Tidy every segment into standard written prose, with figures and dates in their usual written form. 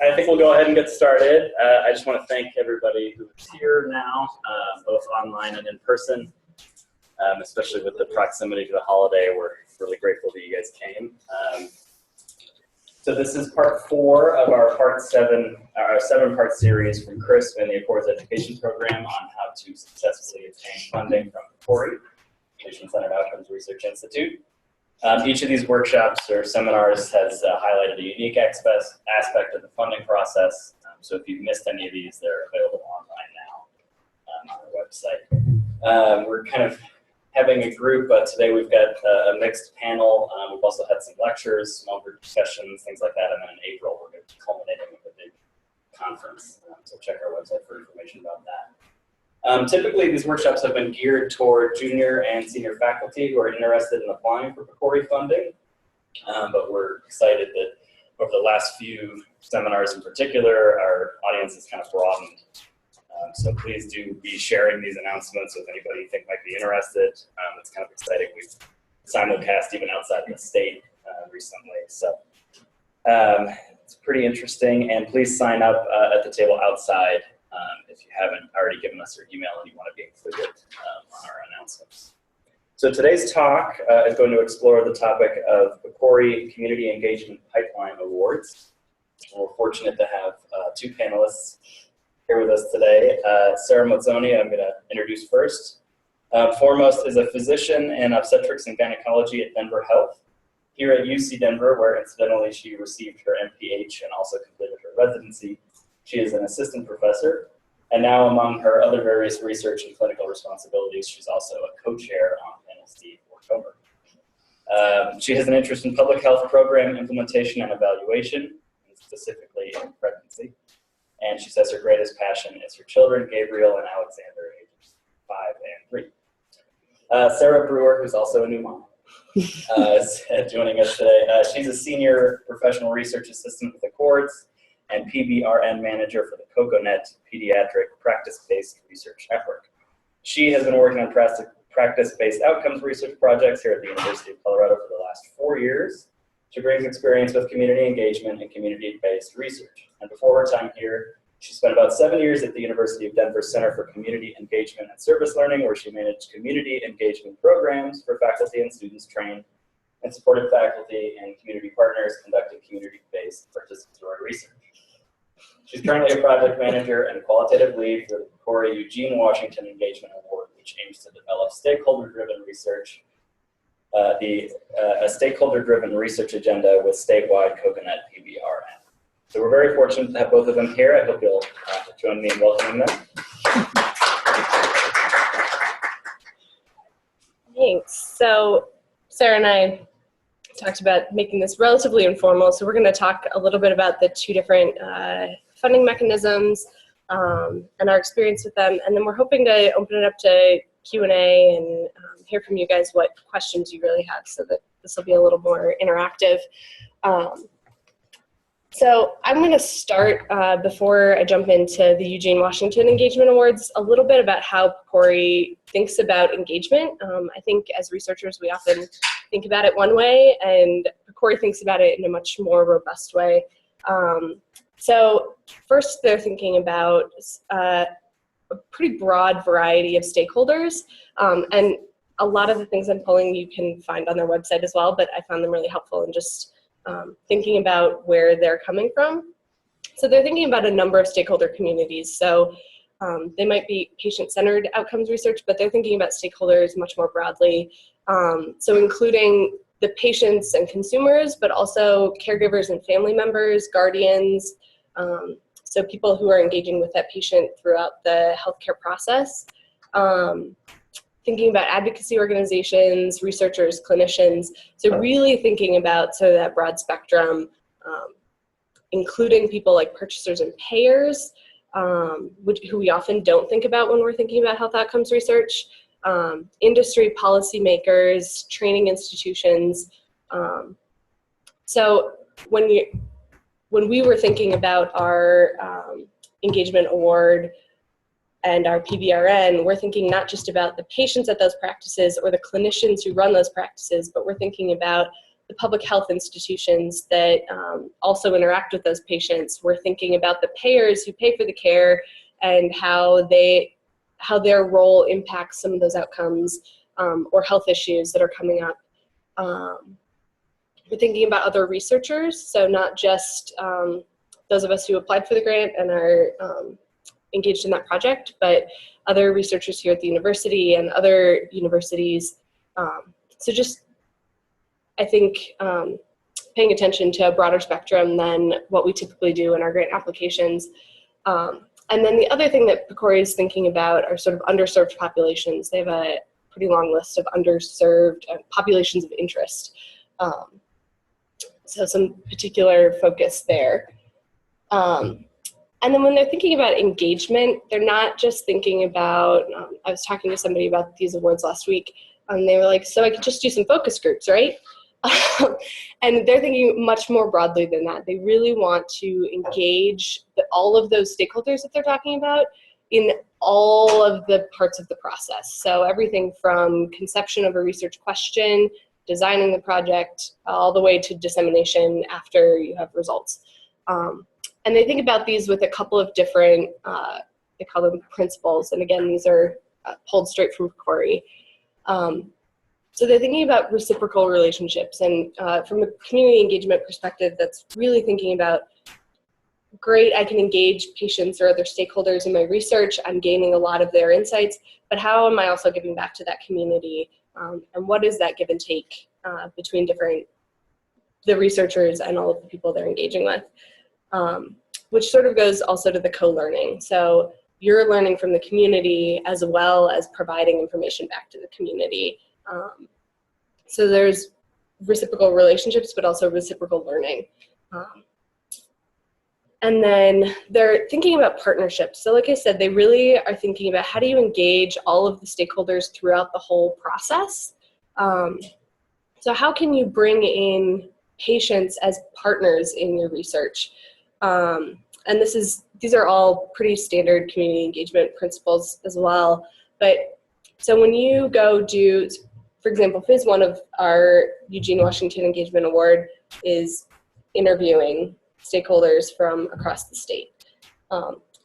I think we'll go ahead and get started. I just want to thank everybody who is here now, both online and in person, especially with the proximity to the holiday. We're really grateful that you guys came. So this is part 4 of our part 7, our 7-part series from CRISP and the Accords Education Program on how to successfully obtain funding from PCORI, Patient-Centered Outcomes Research Institute. Each of these workshops or seminars has highlighted a unique aspect of the funding process. So if you've missed any of these, they're available online now on our website. We're kind of having a group, but today we've got a mixed panel. We've also had some lectures, small group discussions, things like that. And then in April, we're going to be culminating with a big conference. So check our website for information about that. Typically, these workshops have been geared toward junior and senior faculty who are interested in applying for PCORI funding, but we're excited that over the last few seminars in particular, our audience has kind of broadened. So please do be sharing these announcements with anybody you think might be interested. It's kind of exciting. We've simulcast even outside of the state recently, so it's pretty interesting. And please sign up at the table outside if you haven't already given us your email and you want to be included on our announcements. So today's talk is going to explore the topic of PCORI Community Engagement Pipeline Awards. And we're fortunate to have 2 panelists here with us today. Sara Mazzoni, I'm going to introduce first. Foremost is a physician in obstetrics and gynecology at Denver Health. Here at UC Denver, where incidentally she received her MPH and also completed her residency, she is an assistant professor, and now among her other various research and clinical responsibilities, she's also a co-chair on panel C for October. She has an interest in public health program implementation and evaluation, and specifically in pregnancy. And she says her greatest passion is her children, Gabriel and Alexander, ages 5 and 3. Sara Brewer, who's also a new mom, is joining us today. She's a senior professional research assistant with Accords and PBRN manager for the CocoNet Pediatric Practice-Based Research Network. She has been working on practice-based outcomes research projects here at the University of Colorado for the last 4 years. She brings experience with community engagement and community-based research. And before her time here, she spent about 7 years at the University of Denver Center for Community Engagement and Service Learning, where she managed community engagement programs for faculty and students trained and supported faculty and community partners conducting community-based participatory research. She's currently a project manager and qualitative lead for the PCORI Eugene Washington Engagement Award, which aims to develop stakeholder-driven research, a stakeholder-driven research agenda with statewide CocoNet PBRN. So we're very fortunate to have both of them here. I hope you'll join me in welcoming them. Thanks. So Sara and I talked about making this relatively informal, so we're going to talk a little bit about the 2 different funding mechanisms and our experience with them, and then we're hoping to open it up to Q&A and hear from you guys what questions you really have, so that this will be a little more interactive. So I'm going to start, before I jump into the Eugene Washington Engagement Awards, a little bit about how PCORI thinks about engagement. I think as researchers we often think about it one way, and PCORI thinks about it in a much more robust way. So first they're thinking about a pretty broad variety of stakeholders, and a lot of the things I'm pulling you can find on their website as well, but I found them really helpful in just thinking about where they're coming from. So they're thinking about a number of stakeholder communities. So they might be patient-centered outcomes research, but they're thinking about stakeholders much more broadly. So including the patients and consumers, but also caregivers and family members, guardians, so people who are engaging with that patient throughout the healthcare process. Thinking about advocacy organizations, researchers, clinicians, so really thinking about sort of that broad spectrum, including people like purchasers and payers, who we often don't think about when we're thinking about health outcomes research, industry policymakers, training institutions. So when we were thinking about our engagement award and our PBRN, we're thinking not just about the patients at those practices or the clinicians who run those practices, but we're thinking about the public health institutions that also interact with those patients. We're thinking about the payers who pay for the care and how their role impacts some of those outcomes or health issues that are coming up. We're thinking about other researchers, so not just those of us who applied for the grant and are engaged in that project, but other researchers here at the university and other universities. So just, I think, paying attention to a broader spectrum than what we typically do in our grant applications. And then the other thing that PCORI is thinking about are sort of underserved populations. They have a pretty long list of underserved populations of interest. So some particular focus there. And then when they're thinking about engagement, they're not just thinking about, I was talking to somebody about these awards last week, and they were like, so I could just do some focus groups, right? And they're thinking much more broadly than that. They really want to engage all of those stakeholders that they're talking about in all of the parts of the process. So everything from conception of a research question, designing the project, all the way to dissemination after you have results. And they think about these with a couple of different, they call them principles. And again, these are pulled straight from PCORI. So they're thinking about reciprocal relationships. And from a community engagement perspective, that's really thinking about, great, I can engage patients or other stakeholders in my research. I'm gaining a lot of their insights, but how am I also giving back to that community? And what is that give and take between the researchers and all of the people they're engaging with? Which sort of goes also to the co-learning. So you're learning from the community as well as providing information back to the community. So there's reciprocal relationships, but also reciprocal learning. And then they're thinking about partnerships. So like I said, they really are thinking about how do you engage all of the stakeholders throughout the whole process. So how can you bring in patients as partners in your research? And these are all pretty standard community engagement principles as well. But so when you go do, for example, phase one of our Eugene Washington Engagement Award is interviewing stakeholders from across the state.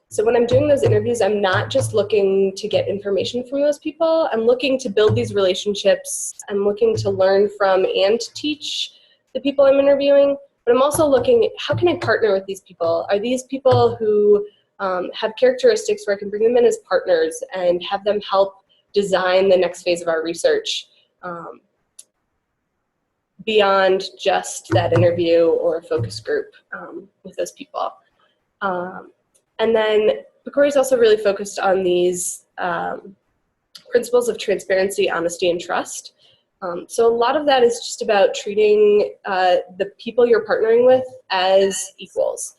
So when I'm doing those interviews, I'm not just looking to get information from those people. I'm looking to build these relationships. I'm looking to learn from and teach the people I'm interviewing. But I'm also looking, how can I partner with these people? Are these people who have characteristics where I can bring them in as partners and have them help design the next phase of our research beyond just that interview or a focus group with those people? And then PCORI is also really focused on these principles of transparency, honesty, and trust. So a lot of that is just about treating the people you're partnering with as equals,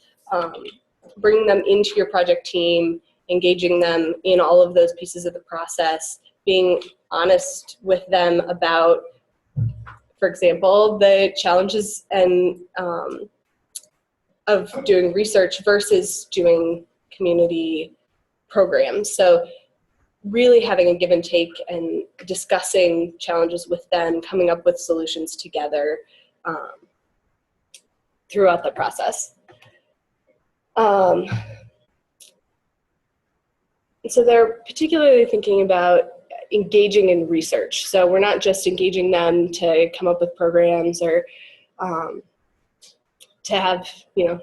bringing them into your project team, engaging them in all of those pieces of the process, being honest with them about, for example, the challenges and of doing research versus doing community programs. So really having a give and take and discussing challenges with them, coming up with solutions together throughout the process. So they're particularly thinking about engaging in research. So we're not just engaging them to come up with programs or to have,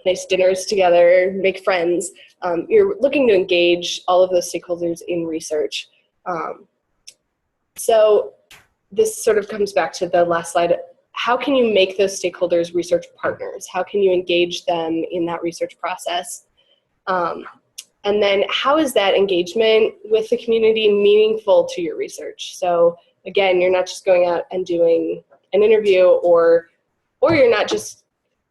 nice dinners together, make friends. You're looking to engage all of those stakeholders in research. So this sort of comes back to the last slide. How can you make those stakeholders research partners? How can you engage them in that research process? And then how is that engagement with the community meaningful to your research? So again, you're not just going out and doing an interview or you're not just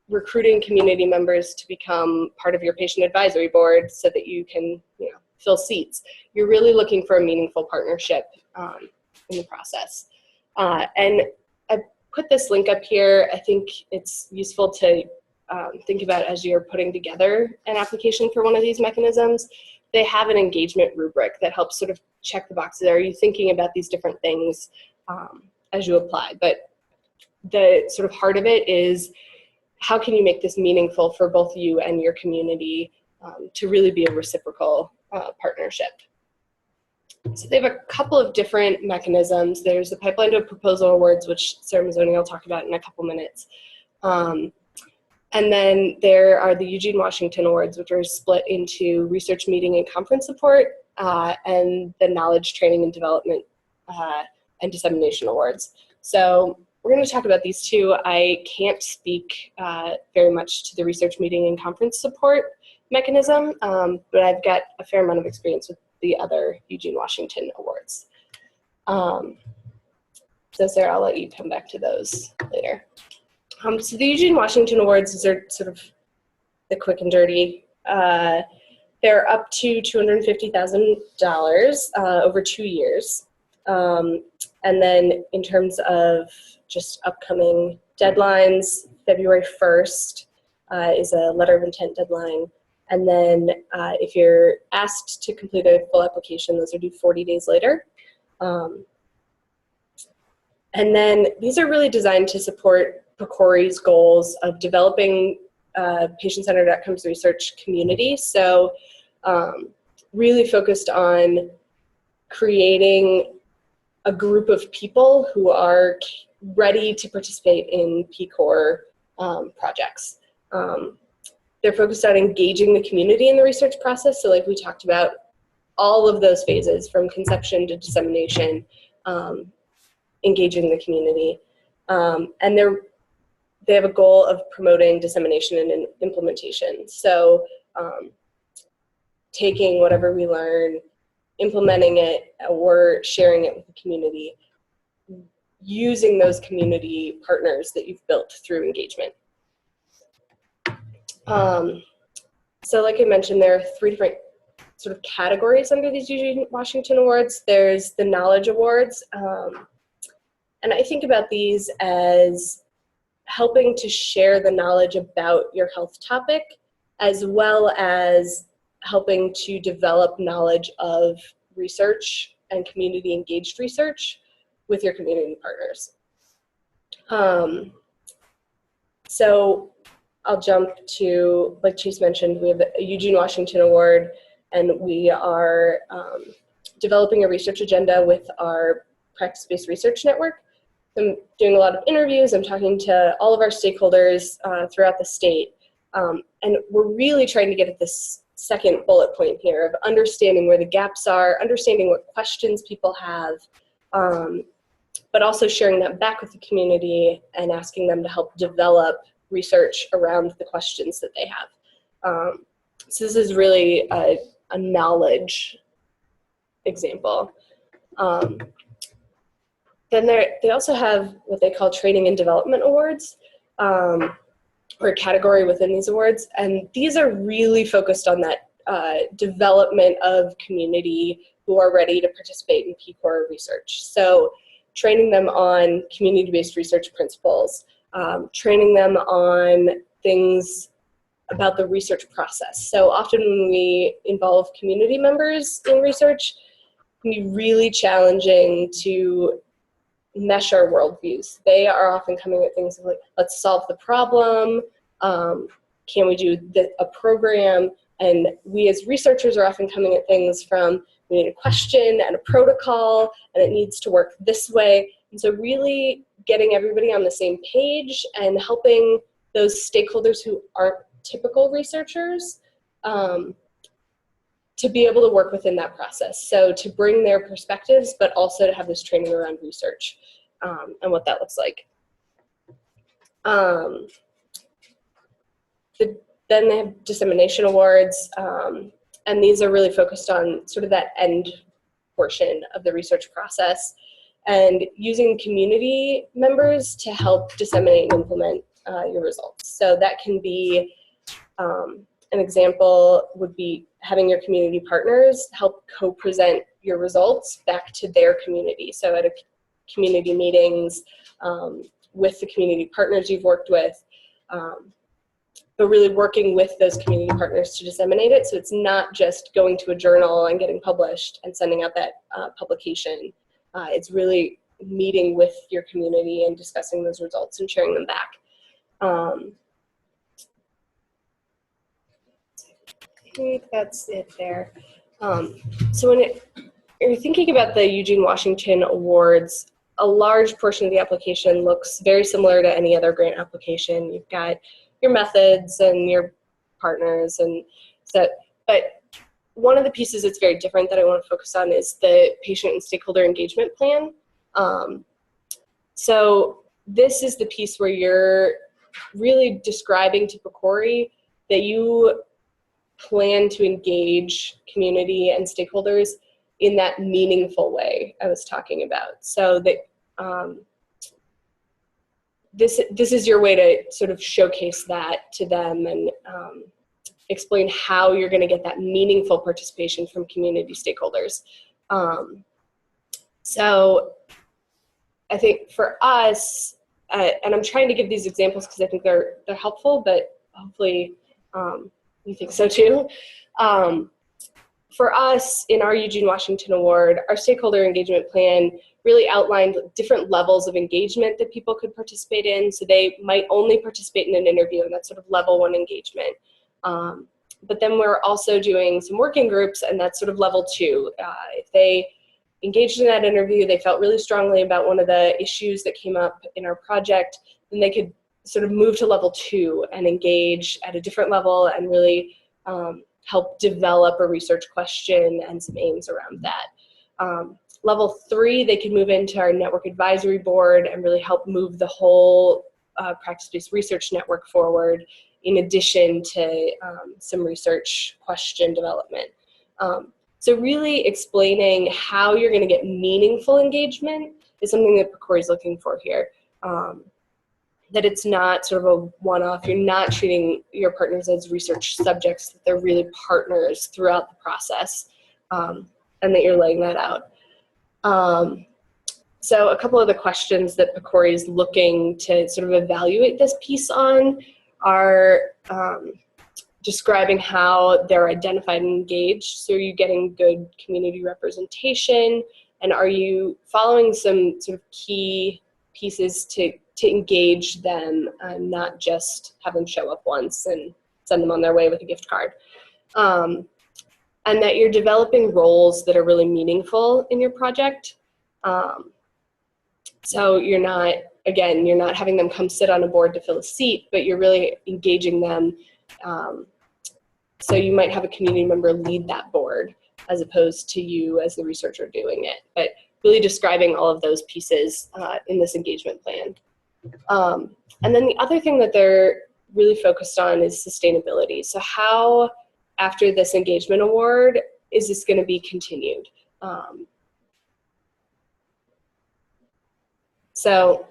recruiting community members to become part of your patient advisory board so that you can fill seats. You're really looking for a meaningful partnership in the process. And I put this link up here. I think it's useful to think about as you're putting together an application for one of these mechanisms. They have an engagement rubric that helps sort of check the boxes. Are you thinking about these different things as you apply? But the sort of heart of it is, how can you make this meaningful for both you and your community to really be a reciprocal partnership? So they have a couple of different mechanisms. There's the Pipeline to Proposal Awards, which Sara Mazzoni will talk about in a couple minutes. And then there are the Eugene Washington Awards, which are split into research meeting and conference support, and the Knowledge Training and Development and Dissemination Awards. So we're going to talk about these two. I can't speak very much to the research meeting and conference support mechanism, but I've got a fair amount of experience with the other Eugene Washington Awards. So Sara, I'll let you come back to those later. So the Eugene Washington Awards, these are sort of the quick and dirty. They're up to $250,000 over 2 years. And then in terms of just upcoming deadlines, February 1st is a letter of intent deadline. And then if you're asked to complete a full application, those are due 40 days later. And then these are really designed to support PCORI's goals of developing patient-centered outcomes research community. So really focused on creating a group of people who are ready to participate in PCOR projects. They're focused on engaging the community in the research process. So like we talked about, all of those phases from conception to dissemination, engaging the community. And they have a goal of promoting dissemination and implementation. So taking whatever we learn, implementing it, or sharing it with the community, using those community partners that you've built through engagement. So like I mentioned, there are 3 different sort of categories under these Eugene Washington Awards. There's the Knowledge Awards, and I think about these as helping to share the knowledge about your health topic, as well as helping to develop knowledge of research and community engaged research with your community partners. So I'll jump to, like Chase mentioned, we have a Eugene Washington Award, and we are developing a research agenda with our practice-based research network. I'm doing a lot of interviews. I'm talking to all of our stakeholders throughout the state. And we're really trying to get at this second bullet point here of understanding where the gaps are, understanding what questions people have, but also sharing that back with the community and asking them to help develop research around the questions that they have. So this is really a knowledge example. Then they also have what they call Training and Development Awards, or a category within these awards. And these are really focused on that development of community who are ready to participate in PCOR research. So training them on community-based research principles, training them on things about the research process. So often when we involve community members in research, it can be really challenging to mesh our worldviews. They are often coming at things like, let's solve the problem, can we do a program? And we as researchers are often coming at things from, we need a question and a protocol, and it needs to work this way. And so really getting everybody on the same page and helping those stakeholders who aren't typical researchers to be able to work within that process. So to bring their perspectives, but also to have this training around research and what that looks like. Then they have dissemination awards, and these are really focused on sort of that end portion of the research process and using community members to help disseminate and implement your results. So that can be, an example would be having your community partners help co-present your results back to their community. So at a community meetings with the community partners you've worked with, but really working with those community partners to disseminate it. So it's not just going to a journal and getting published and sending out that publication. It's really meeting with your community and discussing those results and sharing them back. I think that's it there. So when you're thinking about the Eugene Washington Awards, a large portion of the application looks very similar to any other grant application. You've got your methods and your partners, and so, but one of the pieces that's very different that I want to focus on is the patient and stakeholder engagement plan. So this is the piece where you're really describing to PCORI that you plan to engage community and stakeholders in that meaningful way I was talking about. So that this is your way to sort of showcase that to them and explain how you're going to get that meaningful participation from community stakeholders. So I think for us, and I'm trying to give these examples because I think they're helpful, but hopefully you think so too. For us, in our Eugene Washington Award, our stakeholder engagement plan really outlined different levels of engagement that people could participate in. So they might only participate in an interview, and that's sort of level 1 engagement. But then we're also doing some working groups, and that's sort of level 2. If they engaged in that interview, they felt really strongly about one of the issues that came up in our project, then they could sort of move to level 2 and engage at a different level and really help develop a research question and some aims around that. Level 3, they could move into our network advisory board and really help move the whole practice-based research network forward, in addition to some research question development. So really explaining how you're going to get meaningful engagement is something that PCORI is looking for here. That it's not sort of a one-off. You're not treating your partners as research subjects, that they're really partners throughout the process, and that you're laying that out. So a couple of the questions that PCORI is looking to sort of evaluate this piece on are describing how they're identified and engaged. So are you getting good community representation? And are you following some sort of key pieces to engage them and not just have them show up once and send them on their way with a gift card? And that you're developing roles that are really meaningful in your project. So you're not having them come sit on a board to fill a seat, but you're really engaging them. So you might have a community member lead that board as opposed to you as the researcher doing it, but really describing all of those pieces in this engagement plan. And then the other thing that they're really focused on is sustainability. So how, after this engagement award, is this going to be continued? So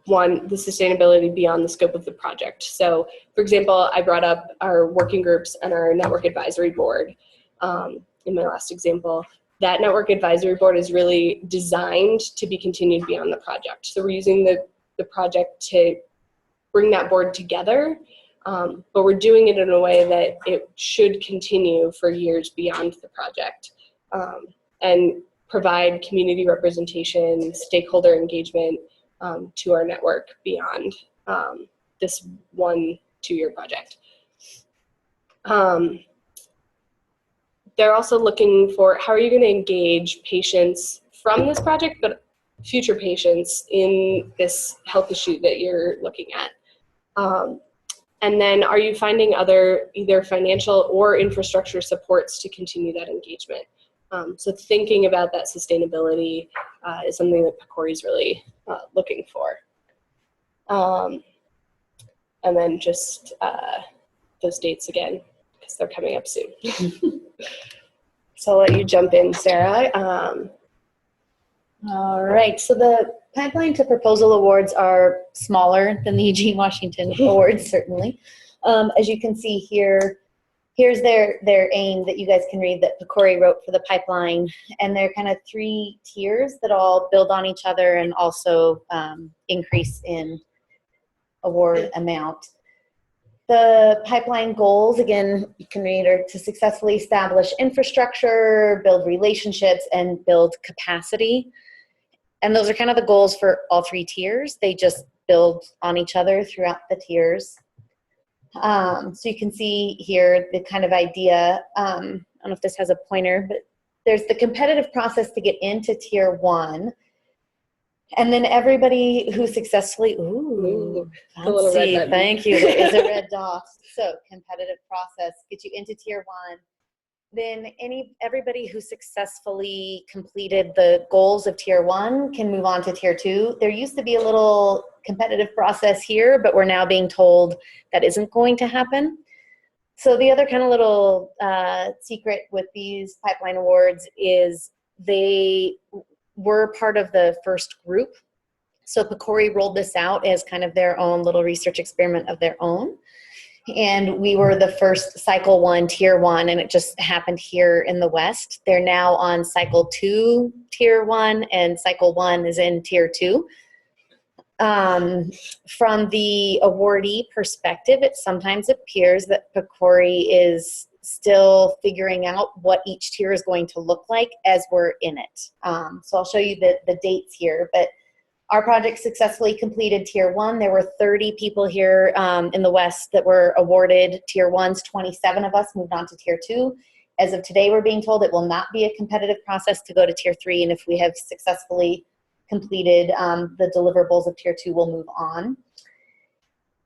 one, the sustainability beyond the scope of the project. So for example, I brought up our working groups and our network advisory board in my last example. That network advisory board is really designed to be continued beyond the project. So we're using the project to bring that board together, but we're doing it in a way that it should continue for years beyond the project, and provide community representation, stakeholder engagement to our network beyond this 1-2 year project. They're also looking for how are you going to engage patients from this project, but future patients in this health issue that you're looking at. And then are you finding other either financial or infrastructure supports to continue that engagement? So thinking about that sustainability is something that PCORI is really looking for. And then just those dates again, because they're coming up soon. So I'll let you jump in, Sarah. All right, so the pipeline to proposal awards are smaller than the Eugene Washington Awards, certainly. As you can see here, here's their aim that you guys can read that PCORI wrote for the pipeline, and they're kind of 3 tiers that all build on each other and also increase in award amount. The pipeline goals, again, you can read, are to successfully establish infrastructure, build relationships, and build capacity. And those are kind of the goals for all 3 tiers. They just build on each other throughout the tiers. So you can see here the kind of idea. I don't know if this has a pointer, but there's the competitive process to get into tier 1. And then everybody who successfully, Ooh, the little red fancy, button. thank you, there is a red dot. So competitive process gets you into tier 1. Then everybody who successfully completed the goals of tier 1 can move on to tier 2. There used to be a little competitive process here, but we're now being told that isn't going to happen. So the other kind of little secret with these pipeline awards is they were part of the first group. So PCORI rolled this out as kind of their own little research experiment of their own. And we were the first cycle 1, tier 1, and it just happened here in the West. They're now on cycle 2, tier 1, and cycle 1 is in tier 2. From the awardee perspective, it sometimes appears that PCORI is still figuring out what each tier is going to look like as we're in it. So I'll show you the dates here, but our project successfully completed tier 1. There were 30 people here in the West that were awarded tier 1s. 27 of us moved on to tier 2. As of today, we're being told it will not be a competitive process to go to tier 3, and if we have successfully completed the deliverables of tier 2, we'll move on.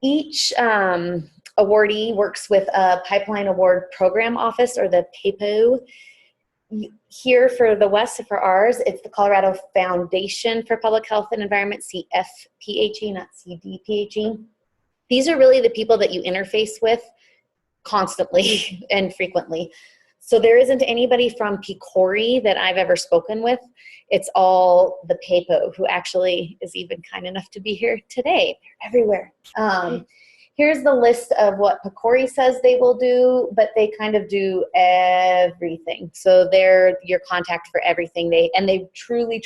Each awardee works with a Pipeline Award Program Office, or the PAPO. Here for the West, for ours, it's the Colorado Foundation for Public Health and Environment, CFPHE, not CDPHE. These are really the people that you interface with constantly and frequently. So there isn't anybody from PCORI that I've ever spoken with. It's all the PAPO, who actually is even kind enough to be here today. They're everywhere. Here's the list of what PCORI says they will do, but they kind of do everything. So they're your contact for everything. They truly,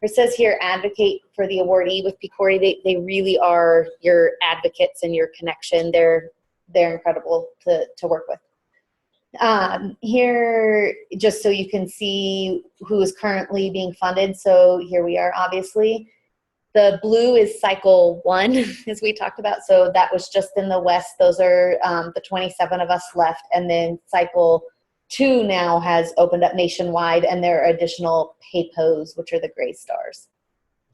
it says here, advocate for the awardee with PCORI. They really are your advocates and your connection. They're incredible to work with. Here, just so you can see who is currently being funded. So here we are, obviously. The blue is cycle 1, as we talked about. So that was just in the West. Those are the 27 of us left. And then cycle 2 now has opened up nationwide, and there are additional PAPOs, which are the gray stars,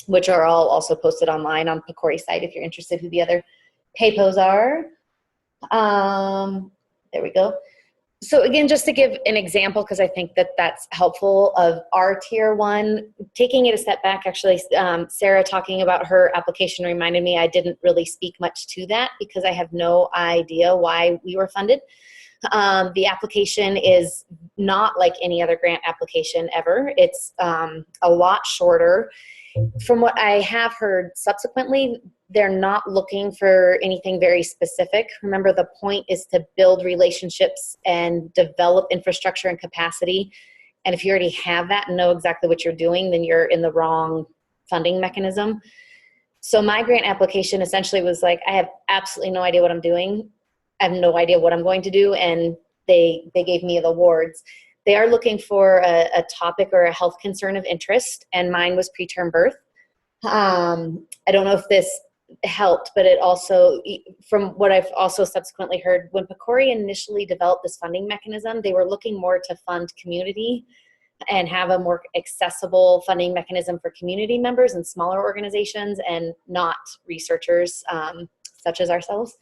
which are all also posted online on PCORI site if you're interested who the other PAPOs are. There we go. So again, just to give an example, because I think that that's helpful, of our tier 1, taking it a step back, actually, Sara talking about her application reminded me I didn't really speak much to that because I have no idea why we were funded. The application is not like any other grant application ever. It's a lot shorter. From what I have heard subsequently, they're not looking for anything very specific. Remember, the point is to build relationships and develop infrastructure and capacity. And if you already have that and know exactly what you're doing, then you're in the wrong funding mechanism. So my grant application essentially was like, I have absolutely no idea what I'm doing. I have no idea what I'm going to do. And they gave me the awards. They are looking for a topic or a health concern of interest, and mine was preterm birth. I don't know if this helped, but it also, from what I've also subsequently heard, when PCORI initially developed this funding mechanism, they were looking more to fund community and have a more accessible funding mechanism for community members and smaller organizations, and not researchers such as ourselves.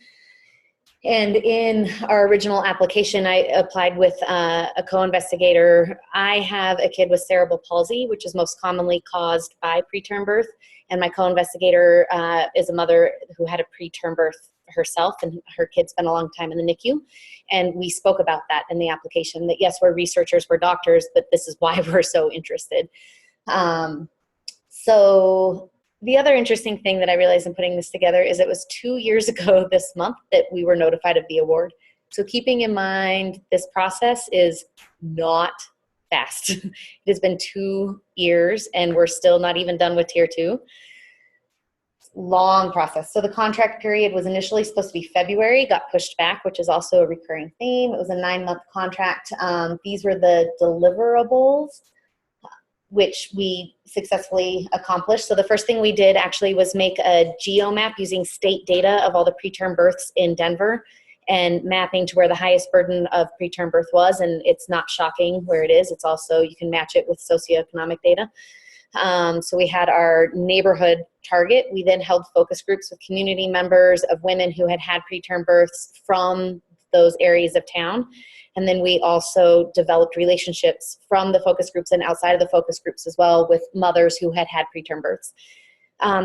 And in our original application, I applied with a co-investigator. I have a kid with cerebral palsy, which is most commonly caused by preterm birth. And my co-investigator is a mother who had a preterm birth herself, and her kid spent a long time in the NICU. And we spoke about that in the application, that yes, we're researchers, we're doctors, but this is why we're so interested. So the other interesting thing that I realized in putting this together is it was 2 years ago this month that we were notified of the award. So keeping in mind, this process is not fast. It has been 2 years and we're still not even done with tier 2. Long process. So the contract period was initially supposed to be February, got pushed back, which is also a recurring theme. It was a 9-month contract. These were the deliverables. which we successfully accomplished. So the first thing we did actually was make a geomap using state data of all the preterm births in Denver and mapping to where the highest burden of preterm birth was. And it's not shocking where it is. It's also, you can match it with socioeconomic data. So we had our neighborhood target. We then held focus groups with community members of women who had had preterm births from those areas of town. And then we also developed relationships from the focus groups and outside of the focus groups as well with mothers who had had preterm births.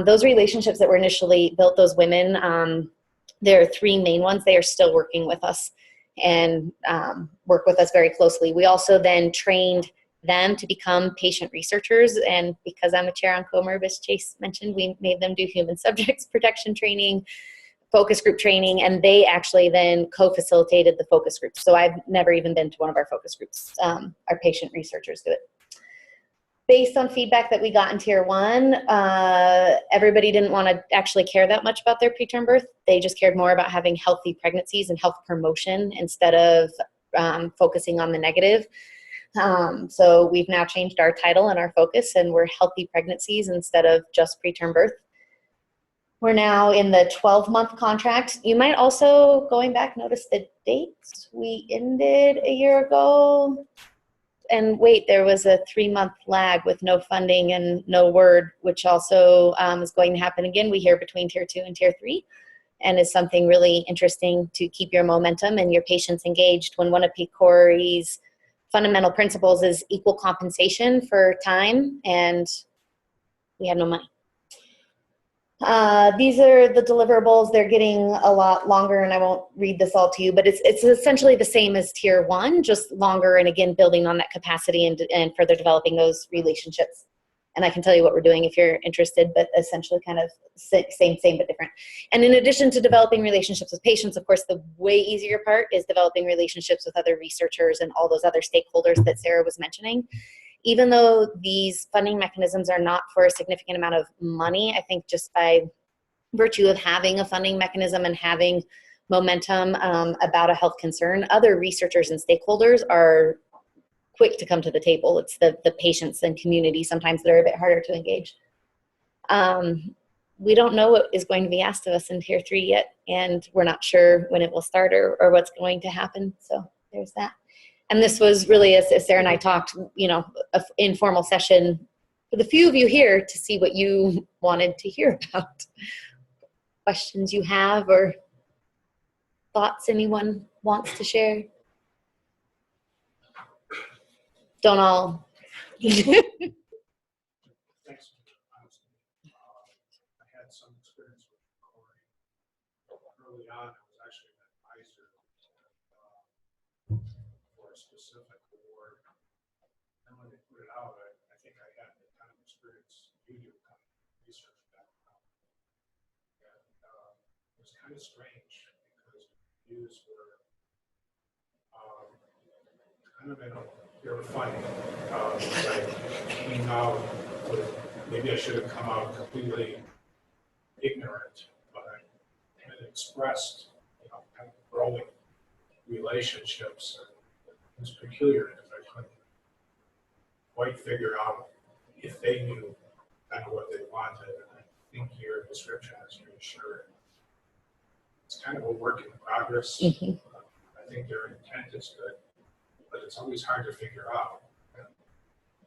Those relationships that were initially built, those women, there are three main ones. They are still working with us and work with us very closely. We also then trained them to become patient researchers. And because I'm a chair on COMERB, as Chase mentioned, we made them do human subjects protection training, focus group training, and they actually then co-facilitated the focus groups. So I've never even been to one of our focus groups. Our patient researchers do it. Based on feedback that we got in Tier 1, everybody didn't want to actually care that much about their preterm birth. They just cared more about having healthy pregnancies and health promotion instead of focusing on the negative. So we've now changed our title and our focus, and we're healthy pregnancies instead of just preterm birth. We're now in the 12-month contract. You might also, going back, notice the dates. We ended a year ago. And wait, there was a 3-month lag with no funding and no word, which also is going to happen again. We hear between Tier 2 and Tier 3, and is something really interesting to keep your momentum and your patients engaged when one of PCORI's fundamental principles is equal compensation for time, and we had no money. These are the deliverables. They're getting a lot longer, and I won't read this all to you, but it's essentially the same as Tier 1, just longer, and again, building on that capacity and further developing those relationships. And I can tell you what we're doing if you're interested, but essentially kind of same but different. And in addition to developing relationships with patients, of course, the way easier part is developing relationships with other researchers and all those other stakeholders that Sarah was mentioning. Even though these funding mechanisms are not for a significant amount of money, I think just by virtue of having a funding mechanism and having momentum about a health concern, other researchers and stakeholders are quick to come to the table. It's the patients and community sometimes that are a bit harder to engage. We don't know what is going to be asked of us in Tier 3 yet, and we're not sure when it will start or what's going to happen. So there's that. And this was really, as Sarah and I talked, you know, an informal session for the few of you here to see what you wanted to hear about. Questions you have or thoughts anyone wants to share? Don't all. Thanks. I had some experience with PCORI early on. I was actually an advisor for a specific award. And when they put it out, I think I had the kind of experience you do, kind of research background. And it was kind of strange because views were kind of they were funny. I came out with, maybe I should have come out completely ignorant, but I had expressed, you know, kind of growing relationships. It was peculiar because I couldn't quite figure out if they knew kind of what they wanted. And I think your description is reassuring. It's kind of a work in progress. Mm-hmm. I think their intent is good, but it's always hard to figure out. And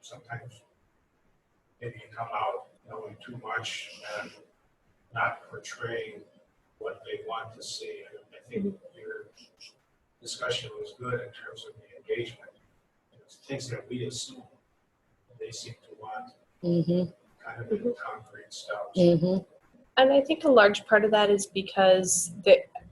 sometimes maybe you come out knowing too much and not portraying what they want to see. And I think your discussion was good in terms of the engagement. It's things that we assume they seem to want, kind of in concrete stuff. And I think a large part of that is because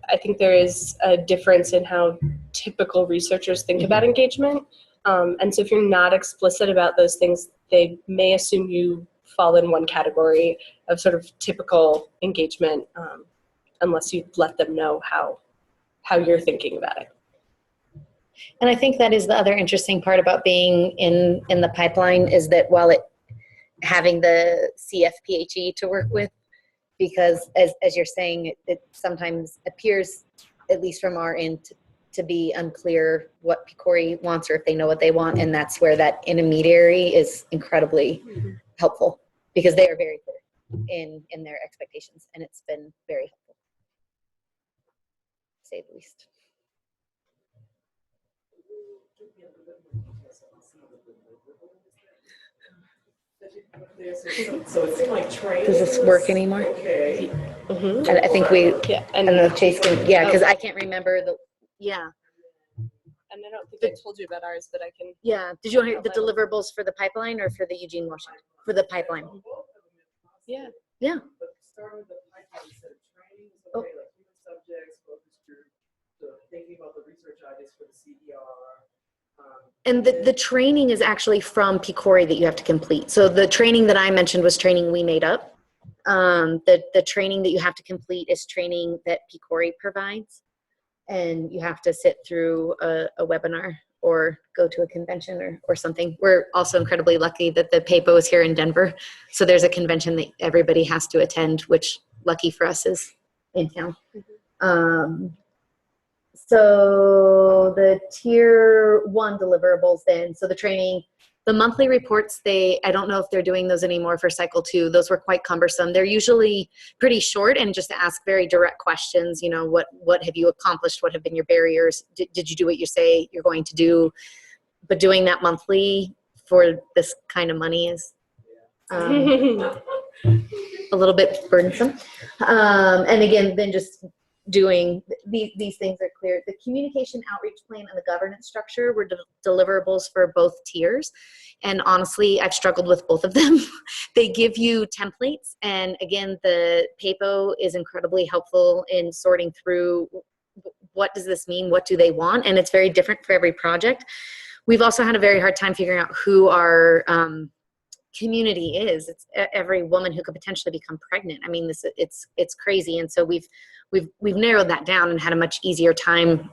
I think there is a difference in how typical researchers think about engagement. And so if you're not explicit about those things, they may assume you fall in one category of sort of typical engagement, unless you let them know how you're thinking about it. And I think that is the other interesting part about being in the pipeline is that while having the CFPHE to work with, because as you're saying, it sometimes appears, at least from our end, to be unclear what PCORI wants or if they know what they want. And that's where that intermediary is incredibly helpful because they are very clear in their expectations. And it's been very helpful, to say the least. So it seemed like training. Does this work anymore? Okay. Mhm. I think we, Yeah, I and don't know if Chase can, yeah, because I can't remember yeah. And I don't think I told you about ours, but I can. Yeah. Did you want to hear the deliverables for the pipeline or for the Eugene Washington? For the pipeline. Yeah. Yeah. But starting with the pipeline, you said training is Oh. okay, like human subjects, focus group, thinking about the research ideas for the CER. And the training is actually from PCORI that you have to complete. So the training that I mentioned was training we made up. The training that you have to complete is training that PCORI provides. And you have to sit through a webinar or go to a convention or something. We're also incredibly lucky that the PAPO is here in Denver. So there's a convention that everybody has to attend, which lucky for us is in town. So the tier 1 deliverables then, so the training, the monthly reports, I don't know if they're doing those anymore for cycle 2. Those were quite cumbersome. They're usually pretty short and just ask very direct questions. You know, what have you accomplished? What have been your barriers? Did you do what you say you're going to do? But doing that monthly for this kind of money is a little bit burdensome. And again, then just doing these things are clear. The communication outreach plan and the governance structure were deliverables for both tiers. And honestly, I've struggled with both of them. They give you templates. And again, the PAPO is incredibly helpful in sorting through what does this mean? What do they want? And it's very different for every project. We've also had a very hard time figuring out who our community is. It's every woman who could potentially become pregnant. I mean, it's crazy. And so we've narrowed that down and had a much easier time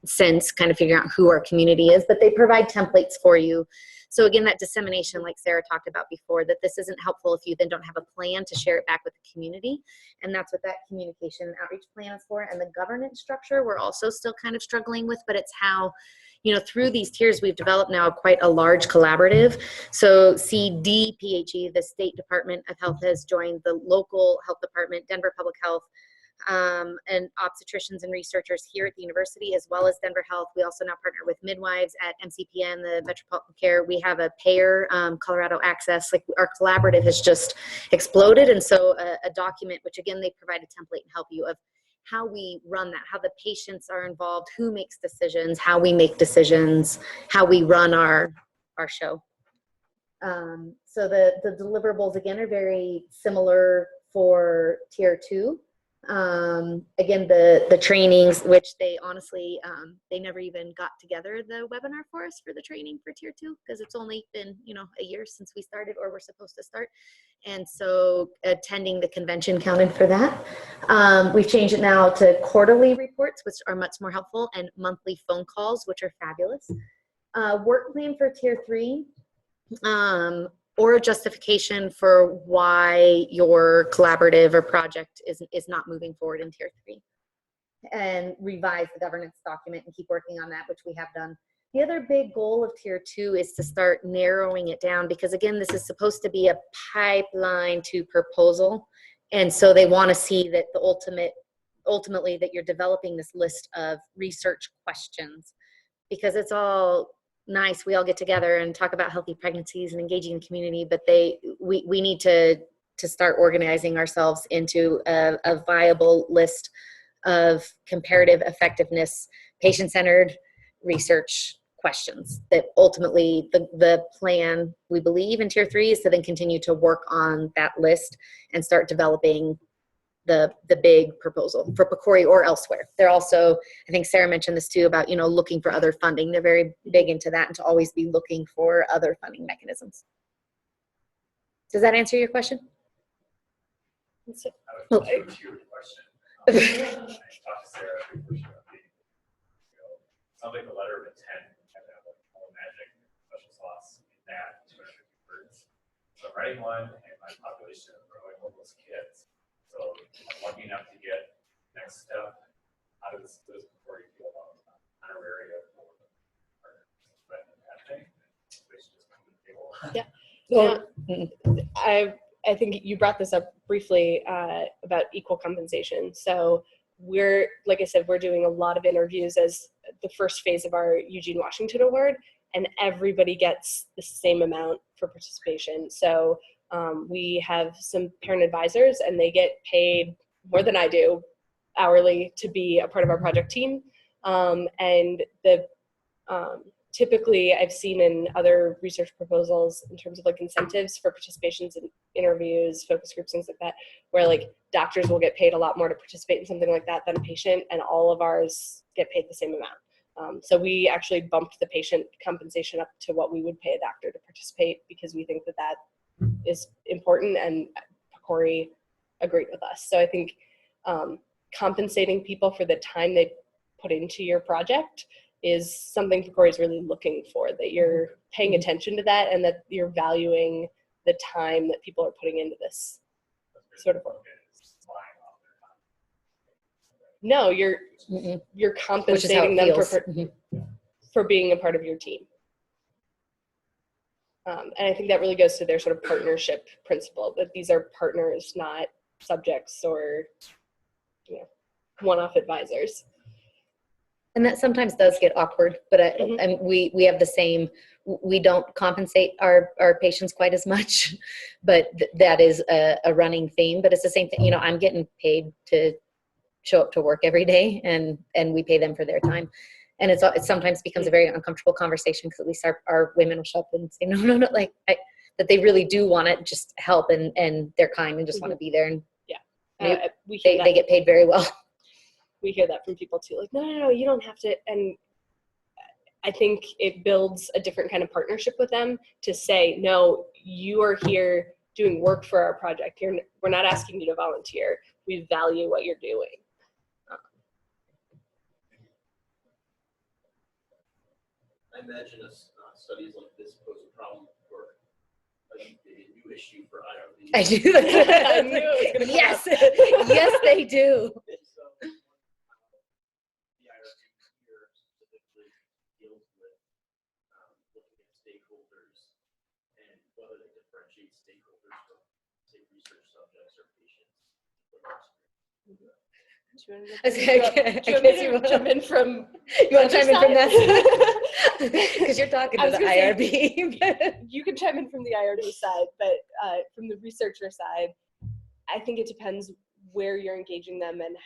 since kind of figuring out who our community is, but they provide templates for you. So again, that dissemination, like Sarah talked about before, that this isn't helpful if you then don't have a plan to share it back with the community. And that's what that communication outreach plan is for. And the governance structure, we're also still kind of struggling with, but it's how, you know, through these tiers, we've developed now quite a large collaborative. So CDPHE, the State Department of Health, has joined the local health department, Denver Public Health, and obstetricians and researchers here at the university, as well as Denver Health. We also now partner with midwives at MCPN, the Metropolitan Care. We have a payer, Colorado Access. Like, our collaborative has just exploded. And so a document, which again, they provide a template and help you of how we run that, how the patients are involved, who makes decisions, how we make decisions, how we run our show. So the deliverables, again, are very similar for tier 2. Again, the trainings, which they honestly, they never even got together the webinar for us for the training for tier 2, because it's only been, you know, a year since we started, or we're supposed to start. And so attending the convention counted for that. We've changed it now to quarterly reports, which are much more helpful, and monthly phone calls, which are fabulous. Work plan for tier 3. Or a justification for why your collaborative or project is not moving forward in tier 3. And revise the governance document and keep working on that, which we have done. The other big goal of tier 2 is to start narrowing it down, because again, this is supposed to be a pipeline to proposal. And so they want to see that the ultimately that you're developing this list of research questions, because it's all nice. We all get together and talk about healthy pregnancies and engaging the community, but we need to start organizing ourselves into a viable list of comparative effectiveness, patient-centered research questions that ultimately the plan, we believe, in tier 3 is to then continue to work on that list and start developing the big proposal for PCORI or elsewhere. They're also, I think Sarah mentioned this too, about, you know, looking for other funding. They're very big into that, and to always be looking for other funding mechanisms. Does that answer your question? I would just your question. I talked to Sarah before she got the sounds like a letter of intent had to have like all the magic special sauce in that 250 words. So I'm writing one, and my population is growing all those kids. So I'm lucky enough to get next step. How does PCORI feel about Or- I think you brought this up briefly about equal compensation. So we're, like I said, we're doing a lot of interviews as the first phase of our Eugene Washington Award, and everybody gets the same amount for participation. So we have some parent advisors, and they get paid more than I do hourly to be a part of our project team. And typically I've seen in other research proposals in terms of like incentives for participations in interviews, focus groups, things like that, where like doctors will get paid a lot more to participate in something like that than a patient, and all of ours get paid the same amount. So we actually bumped the patient compensation up to what we would pay a doctor to participate, because we think that that is important, and PCORI agreed with us. So I think compensating people for the time they put into your project is something PCORI is really looking for, that you're paying attention to that, and that you're valuing the time that people are putting into this sort of work. No, you're Which is how compensating it them feels. for being a part of your team. And I think that really goes to their sort of partnership principle, that these are partners, not subjects or one-off advisors. And that sometimes does get awkward, but and we have the same, we don't compensate our patients quite as much, but that is a running theme. But it's the same thing, I'm getting paid to show up to work every day, and we pay them for their time. And it sometimes becomes a very uncomfortable conversation, because at least our women will show up and say, no, like that they really do want to just help, and they're kind and just want to be there. And they get paid very well. We hear that from people too, like, no, you don't have to. And I think it builds a different kind of partnership with them to say, no, you are here doing work for our project. We're not asking you to volunteer. We value what you're doing. I imagine studies like this pose a problem for a new issue for IRB. I do. I knew it was going to come Yes, up. yes, they do. So, the IRB here specifically deals with looking at stakeholders and whether they differentiate stakeholders from, say, research subjects or patients. Do you I guess you want to jump in from? You want to chime in from side? that? Because you're talking I to was the gonna IRB. You can chime in from the IRB side, but from the researcher side, I think it depends where you're engaging them and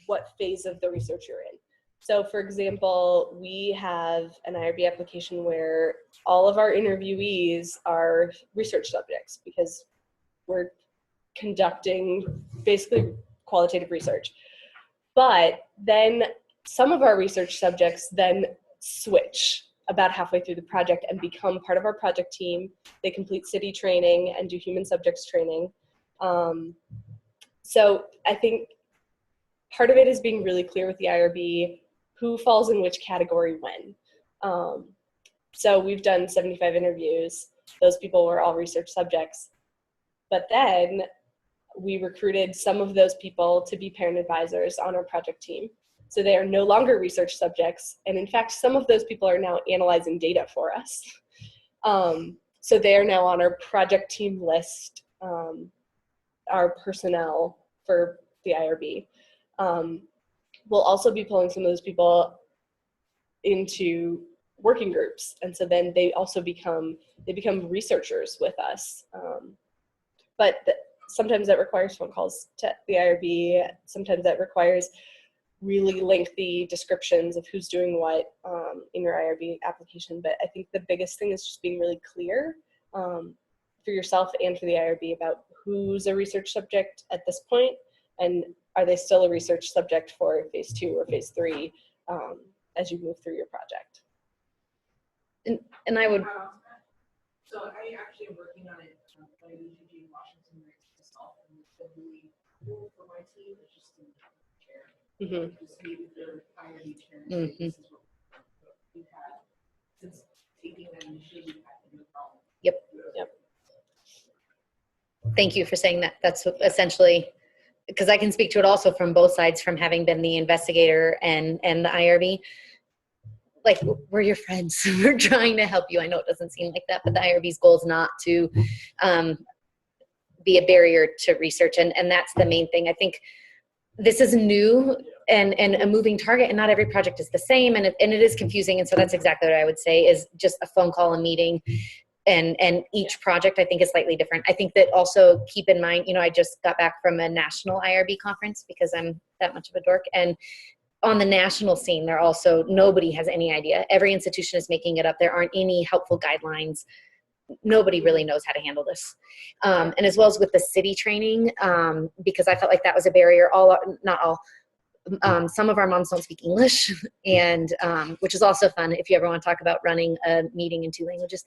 what phase of the research you're in. So for example, we have an IRB application where all of our interviewees are research subjects, because we're conducting basically qualitative research. But then some of our research subjects then switch about halfway through the project and become part of our project team. They complete city training and do human subjects training. So I think part of it is being really clear with the IRB who falls in which category when. So we've done 75 interviews. Those people were all research subjects. But then we recruited some of those people to be parent advisors on our project team. So they are no longer research subjects. And in fact, some of those people are now analyzing data for us. So they are now on our project team list, our personnel for the IRB. We'll also be pulling some of those people into working groups. And so then they also become researchers with us. Sometimes that requires phone calls to the IRB. Sometimes that requires really lengthy descriptions of who's doing what in your IRB application. But I think the biggest thing is just being really clear for yourself and for the IRB about who's a research subject at this point, and are they still a research subject for phase 2 or phase 3 as you move through your project. And I would. So I actually am working on it. I use Eugene Washington myself, and it's been really cool for my team. It's just in the chair. Just meet with the IRB chair. This is what we've had since taking that initiative. We've had no problem. Yep. Thank you for saying that. That's essentially, because I can speak to it also from both sides, from having been the investigator and the IRB. like, we're your friends. We're trying to help you. I know it doesn't seem like that, but the IRB's goal is not to be a barrier to research. And that's the main thing. I think this is new and a moving target, and not every project is the same, and it is confusing. And so that's exactly what I would say is just a phone call, a meeting, and each project I think is slightly different. I think that also keep in mind, I just got back from a national IRB conference because I'm that much of a dork. And on the national scene, nobody has any idea. Every institution is making it up. There aren't any helpful guidelines. Nobody really knows how to handle this. And as well as with the city training, because I felt like that was a barrier. Not all. Some of our moms don't speak English, and which is also fun if you ever want to talk about running a meeting in 2 languages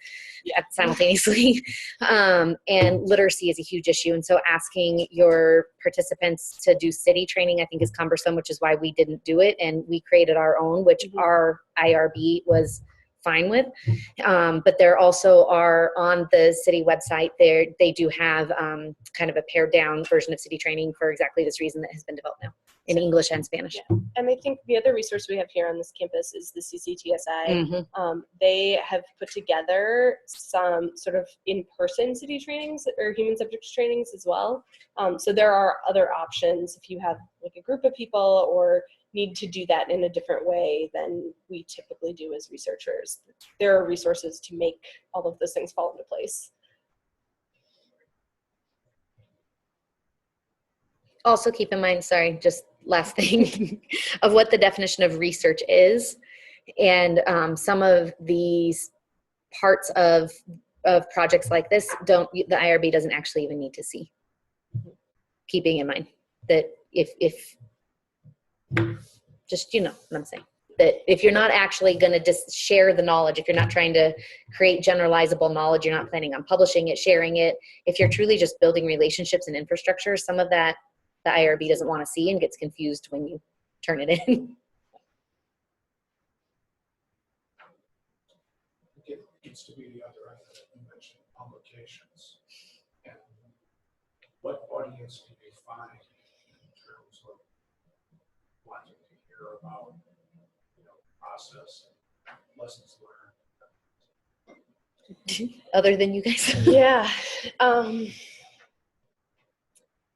simultaneously. And literacy is a huge issue. And so asking your participants to do city training, I think, is cumbersome, which is why we didn't do it. And we created our own, which our IRB was fine with. But there also are on the city website, they do have kind of a pared down version of city training for exactly this reason that has been developed now in English and Spanish. Yeah. And I think the other resource we have here on this campus is the CCTSI. They have put together some sort of in-person city trainings or human subjects trainings as well. So there are other options if you have like a group of people or need to do that in a different way than we typically do as researchers. There are resources to make all of those things fall into place. Also keep in mind, sorry, just last thing, of what the definition of research is. And some of these parts of projects like this the IRB doesn't actually even need to see. Keeping in mind that if just, what I'm saying, that if you're not actually going to just share the knowledge, if you're not trying to create generalizable knowledge, you're not planning on publishing it, sharing it, if you're truly just building relationships and infrastructure, some of that the IRB doesn't want to see and gets confused when you turn it in. It needs to be the other end of it. You mentioned publications. And what audience do you find in terms of wanting to hear about, process and lessons learned? Other than you guys? Yeah.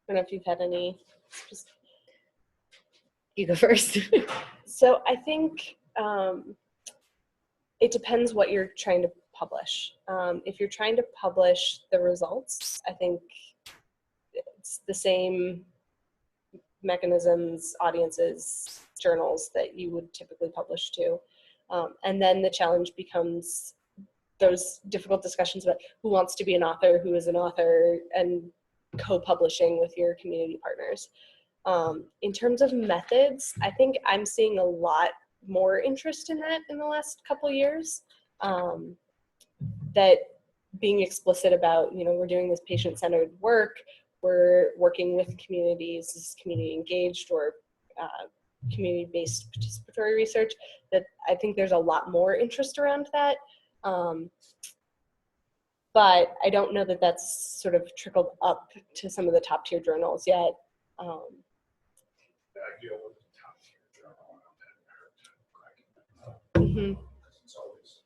I don't know if you've had any. You go first. So I think it depends what you're trying to publish. If you're trying to publish the results, I think it's the same mechanisms, audiences, journals that you would typically publish to. And then the challenge becomes those difficult discussions about who wants to be an author, who is an author, and co-publishing with your community partners. In terms of methods, I think I'm seeing a lot more interest in that in the last couple of years. That being explicit about, we're doing this patient-centered work, we're working with communities, this is community engaged or community-based participatory research, that I think there's a lot more interest around that. But I don't know that that's sort of trickled up to some of the top tier journals yet. I deal with the top tier journal and I'm having a hard time cracking that up. Because it's always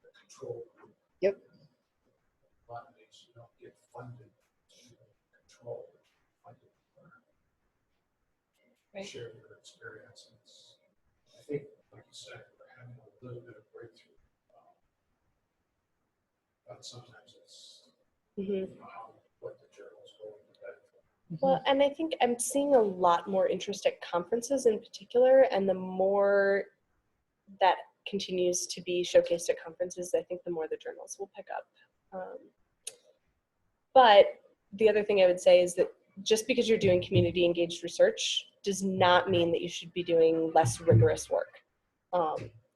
the control group. Yep. A lot of these you don't get funded to control, funded to learn. Right. Share your experiences. I think, like you said, we're having a little bit of breakthrough. But sometimes it's what the journal's going to benefit. Well, and I think I'm seeing a lot more interest at conferences in particular, and the more that continues to be showcased at conferences, I think the more the journals will pick up. But the other thing I would say is that just because you're doing community engaged research does not mean that you should be doing less rigorous work.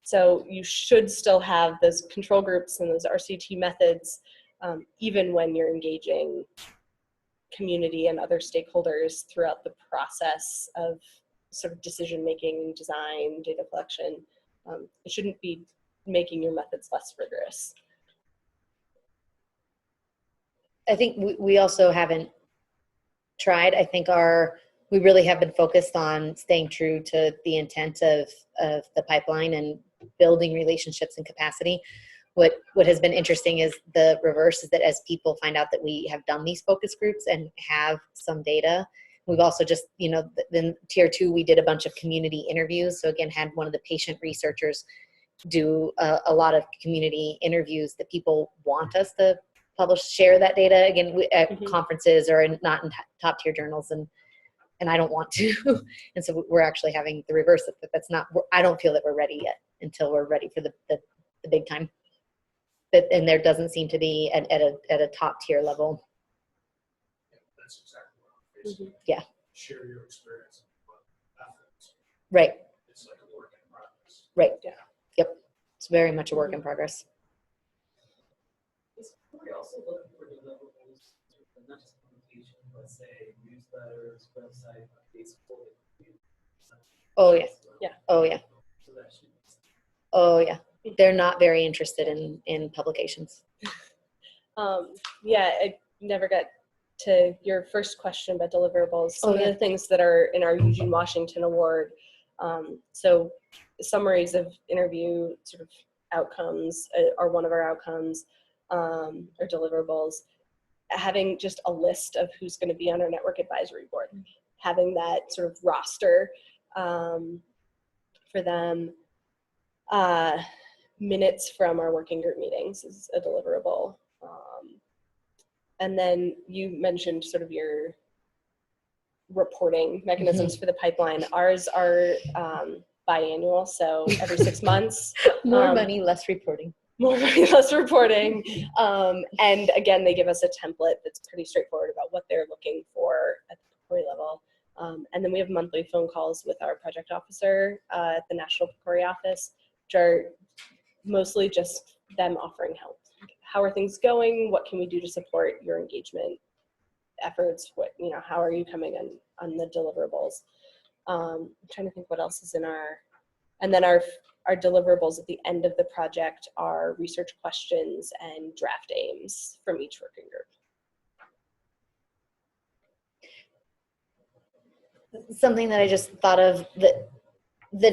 So you should still have those control groups and those RCT methods, even when you're engaging community and other stakeholders throughout the process of sort of decision-making, design, data collection. It shouldn't be making your methods less rigorous. I think we also haven't tried. I think we really have been focused on staying true to the intent of the pipeline and building relationships and capacity. What has been interesting is the reverse, is that as people find out that we have done these focus groups and have some data, we've also just, then tier 2, we did a bunch of community interviews. So again, had one of the patient researchers do a lot of community interviews that people want us to publish, share that data again at conferences or not in top tier journals, and I don't want to. And so we're actually having the reverse of it. I don't feel that we're ready yet until we're ready for the big time. And there doesn't seem to be at a top tier level. Yeah, that's exactly what I'm facing. Yeah. Share your experience. Methods. Right. It's like a work in progress. Right. Yeah. Yep. It's very much a work in progress. Is PCORI also looking for deliverables, not just communication, but say newsletters, website updates for the community? Oh yeah. Yeah. Oh yeah. So that should Oh yeah. They're not very interested in publications. Yeah, I never got to your first question about deliverables. Some yeah. of the things that are in our Eugene Washington Award. So summaries of interview sort of outcomes are one of our outcomes, or deliverables. Having just a list of who's going to be on our network advisory board, having that sort of roster for them. Minutes from our working group meetings is a deliverable. And then you mentioned sort of your reporting mechanisms for the pipeline. Ours are biannual, so every 6 months. More money, less reporting. More money, less reporting. And again, they give us a template that's pretty straightforward about what they're looking for at the PCORI level. And then we have monthly phone calls with our project officer at the National PCORI office, which are mostly just them offering help. How are things going? What can we do to support your engagement efforts? How are you coming on the deliverables? I'm trying to think what else is in and then our deliverables at the end of the project are research questions and draft aims from each working group. Something that I just thought of that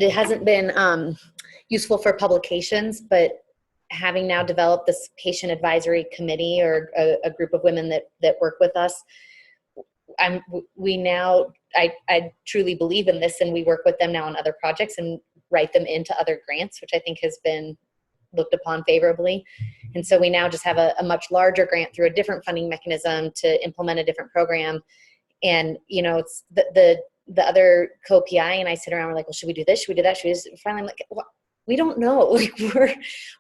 it hasn't been useful for publications, but having now developed this patient advisory committee or a group of women that work with us, I truly believe in this, and we work with them now on other projects and write them into other grants, which I think has been looked upon favorably. And so we now just have a much larger grant through a different funding mechanism to implement a different program. And it's the other co-PI and I sit around, we're like, well, should we do this? Should we do that? Should we do this? Finally, I'm like, well, we don't know. Like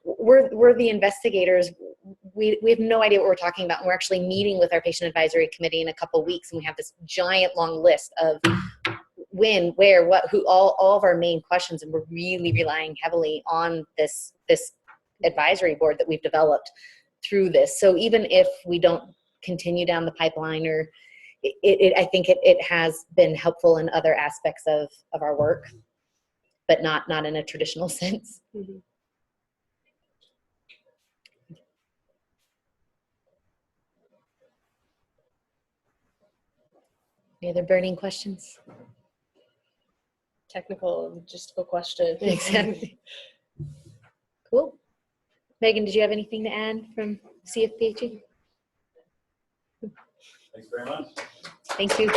we're the investigators. We have no idea what we're talking about. And we're actually meeting with our patient advisory committee in a couple of weeks, and we have this giant long list of when, where, what, who, all of our main questions. And we're really relying heavily on this advisory board that we've developed through this. So even if we don't continue down the pipeline, or I think it has been helpful in other aspects of our work, but not in a traditional sense. Mm-hmm. Any other burning questions? Technical, logistical question. Exactly. Cool. Megan, did you have anything to add from CFPHE? Thanks very much. Thank you.